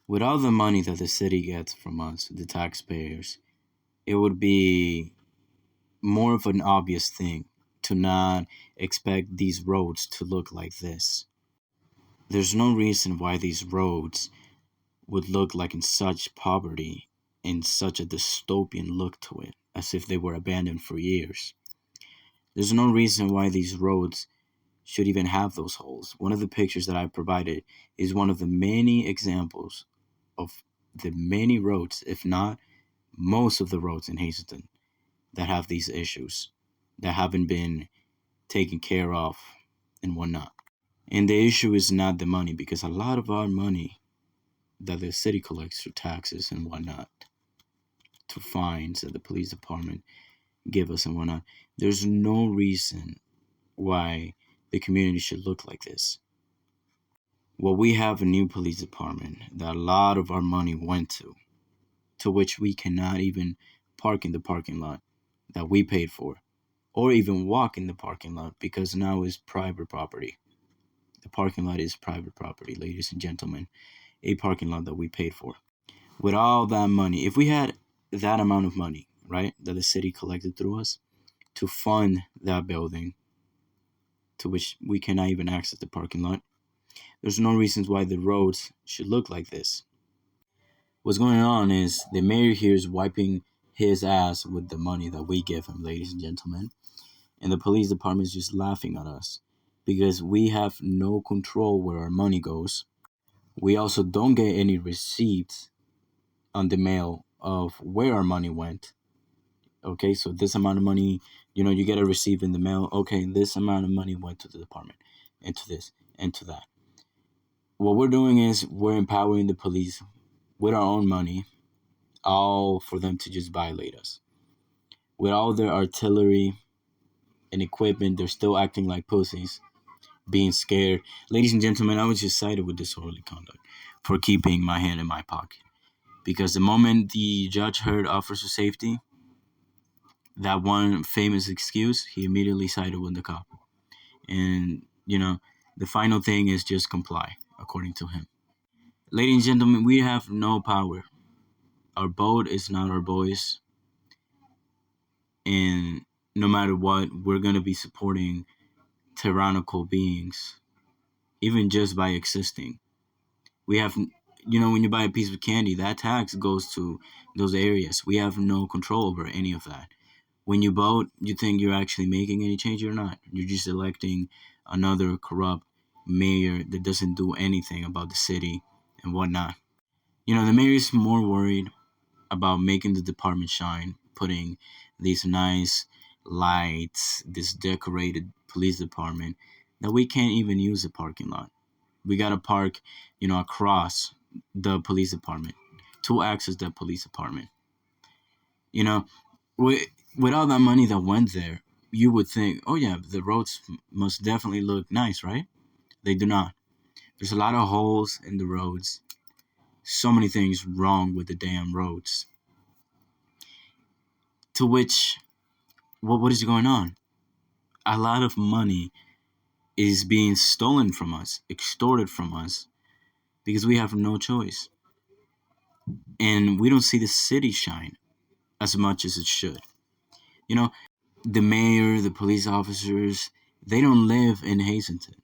With all the money that the city gets from us, the taxpayers, it would be more of an obvious thing to not expect these roads to look like this. There's no reason why these roads would look like in such poverty, in such a dystopian look to it, as if they were abandoned for years. There's no reason why these roads should even have those holes. One of the pictures that I provided is one of the many examples of the many roads, if not most of the roads in Hazleton, that have these issues that haven't been taken care of and whatnot. And the issue is not the money, because a lot of our money that the city collects through taxes and whatnot, to fines that the police department give us and whatnot, there's no reason why the community should look like this. Well, we have a new police department that a lot of our money went to which we cannot even park in the parking lot that we paid for, or even walk in the parking lot because now it's private property. The parking lot is private property, ladies and gentlemen, a parking lot that we paid for. With all that money, if we had that amount of money, right, that the city collected through us to fund that building, to which we cannot even access the parking lot, there's no reasons why the roads should look like this. What's going on is the mayor here is wiping his ass with the money that we give him, ladies and gentlemen. And the police department is just laughing at us because we have no control where our money goes. We also don't get any receipts on the mail of where our money went. Okay, so this amount of money, you get a receipt in the mail. Okay, this amount of money went to the department, and to this, and to that. What we're doing is we're empowering the police with our own money, all for them to just violate us. With all their artillery and equipment, they're still acting like pussies, being scared. Ladies and gentlemen, I was just cited with disorderly conduct for keeping my hand in my pocket. Because the moment the judge heard officer safety, that one famous excuse, he immediately sided with the cop. And, the final thing is just comply, according to him. Ladies and gentlemen, we have no power. Our boat is not our voice. And no matter what, we're going to be supporting tyrannical beings, even just by existing. We have, when you buy a piece of candy, that tax goes to those areas. We have no control over any of that. When you vote, you think you're actually making any change or not. You're just electing another corrupt mayor that doesn't do anything about the city and whatnot. The mayor is more worried about making the department shine, putting these nice lights, this decorated police department, that we can't even use the parking lot. We gotta park, across the police department to access the police department. You know, with, with all that money that went there, you would think, oh yeah, the roads must definitely look nice, right? They do not. There's a lot of holes in the roads. So many things wrong with the damn roads. To which, what is going on? A lot of money is being stolen from us, extorted from us, because we have no choice. And we don't see the city shine as much as it should. You know, the mayor, the police officers, they don't live in Hazleton,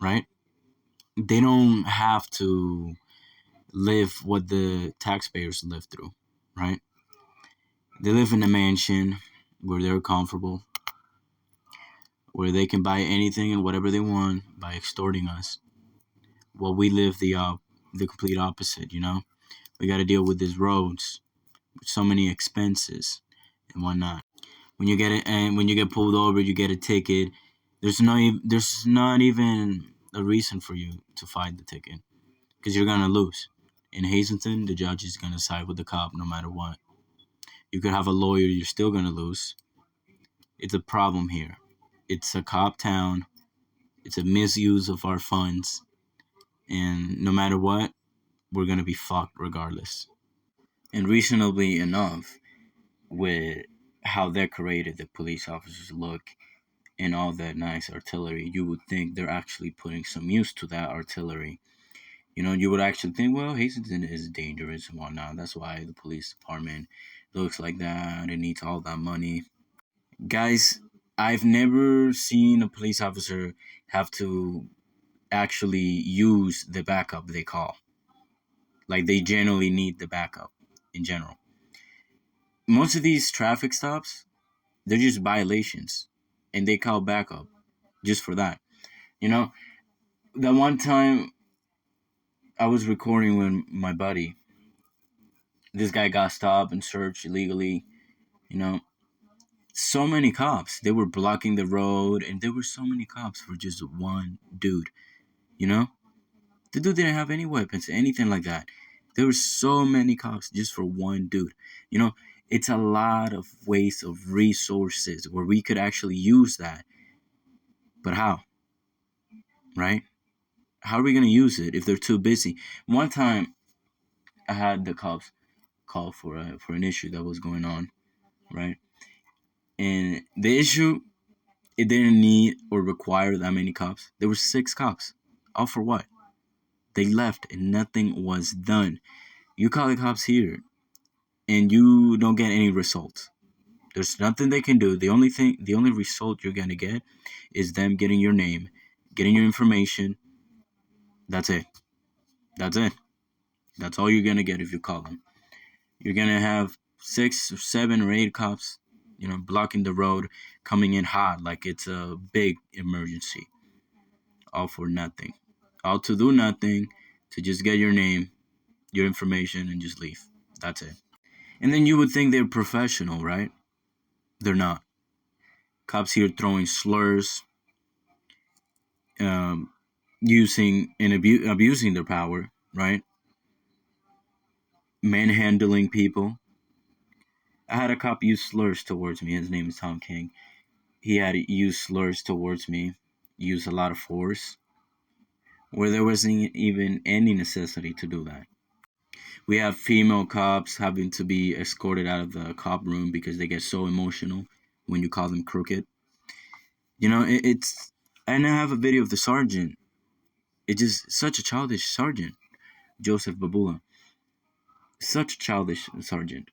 right? They don't have to live what the taxpayers live through, right? They live in a mansion where they're comfortable, where they can buy anything and whatever they want by extorting us. Well, we live the complete opposite, We got to deal with these roads, with so many expenses and whatnot. When you get it, and when you get pulled over, you get a ticket. There's not even a reason for you to fight the ticket because you're gonna lose. In Hazleton, the judge is gonna side with the cop no matter what. You could have a lawyer, you're still gonna lose. It's a problem here. It's a cop town. It's a misuse of our funds, and no matter what, we're gonna be fucked regardless. And reasonably enough, with how decorated the police officers look and all that nice artillery, you would think they're actually putting some use to that artillery You would actually think, well, Hazleton is dangerous and whatnot. That's why the police department looks like that. It needs all that money. Guys, I've never seen a police officer have to actually use the backup they call. Like, they generally need the backup in general. Most of these traffic stops, they're just violations, and they call backup just for that. You know, that one time I was recording with my buddy. This guy got stopped and searched illegally. You know, so many cops. They were blocking the road, and there were so many cops for just one dude. You know, the dude didn't have any weapons, anything like that. There were so many cops just for one dude. You know, it's a lot of waste of resources where we could actually use that. But how? Right? How are we gonna use it if they're too busy? One time, I had the cops call for an issue that was going on, right? And the issue, it didn't need or require that many cops. There were 6 cops. All for what? They left and nothing was done. You call the cops here and you don't get any results. There's nothing they can do. The only result you're gonna get is them getting your name, getting your information. That's it. That's it. That's all you're gonna get if you call them. You're gonna have 6 or 7 or 8 cops, blocking the road, coming in hot like it's a big emergency. All for nothing. All to do nothing, to just get your name, your information, and just leave. That's it. And then you would think they're professional, right? They're not. Cops here throwing slurs, um, using and abusing their power, right? Manhandling people. I had a cop use slurs towards me. His name is Tom King. He had used slurs towards me, used a lot of force, where there wasn't even any necessity to do that. We have female cops having to be escorted out of the cop room because they get so emotional when you call them crooked. It's. And I have a video of the sergeant. It's just such a childish sergeant, Joseph Babula. Such a childish sergeant.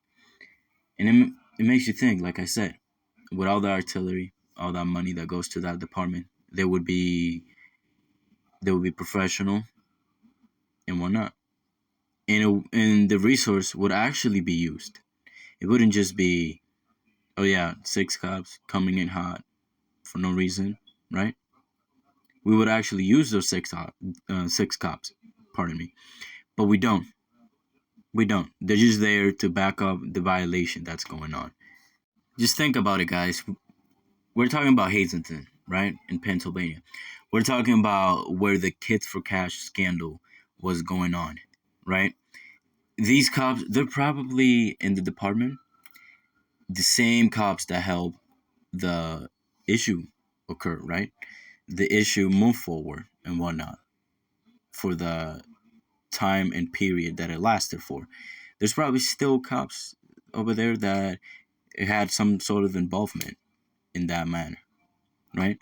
And it makes you think, like I said, with all the artillery, all that money that goes to that department, they would be professional and whatnot. And the resource would actually be used. It wouldn't just be, oh yeah, 6 cops coming in hot for no reason, right? We would actually use those 6 cops, pardon me, but we don't. We don't. They're just there to back up the violation that's going on. Just think about it, guys. We're talking about Hazleton, right, in Pennsylvania. We're talking about where the Kids for Cash scandal was going on, right? These cops, they're probably in the department, the same cops that helped the issue occur, right? The issue move forward and whatnot for the time and period that it lasted for. There's probably still cops over there that had some sort of involvement in that manner, right?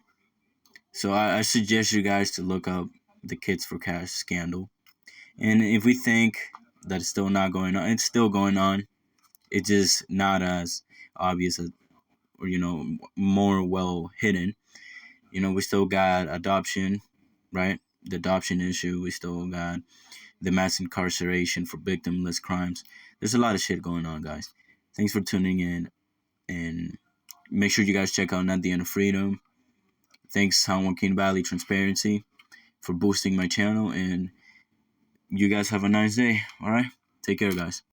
So I suggest you guys to look up the Kids for Cash scandal. And if we think that it's still not going on, it's still going on. It's just not as obvious as, or more well hidden. We still got adoption, right? The adoption issue. We still got the mass incarceration for victimless crimes. There's a lot of shit going on, guys. Thanks for tuning in, and make sure you guys check out Not the End of Freedom. Thanks, San Joaquin Valley Transparency, for boosting my channel, and you guys have a nice day. All right, take care, guys.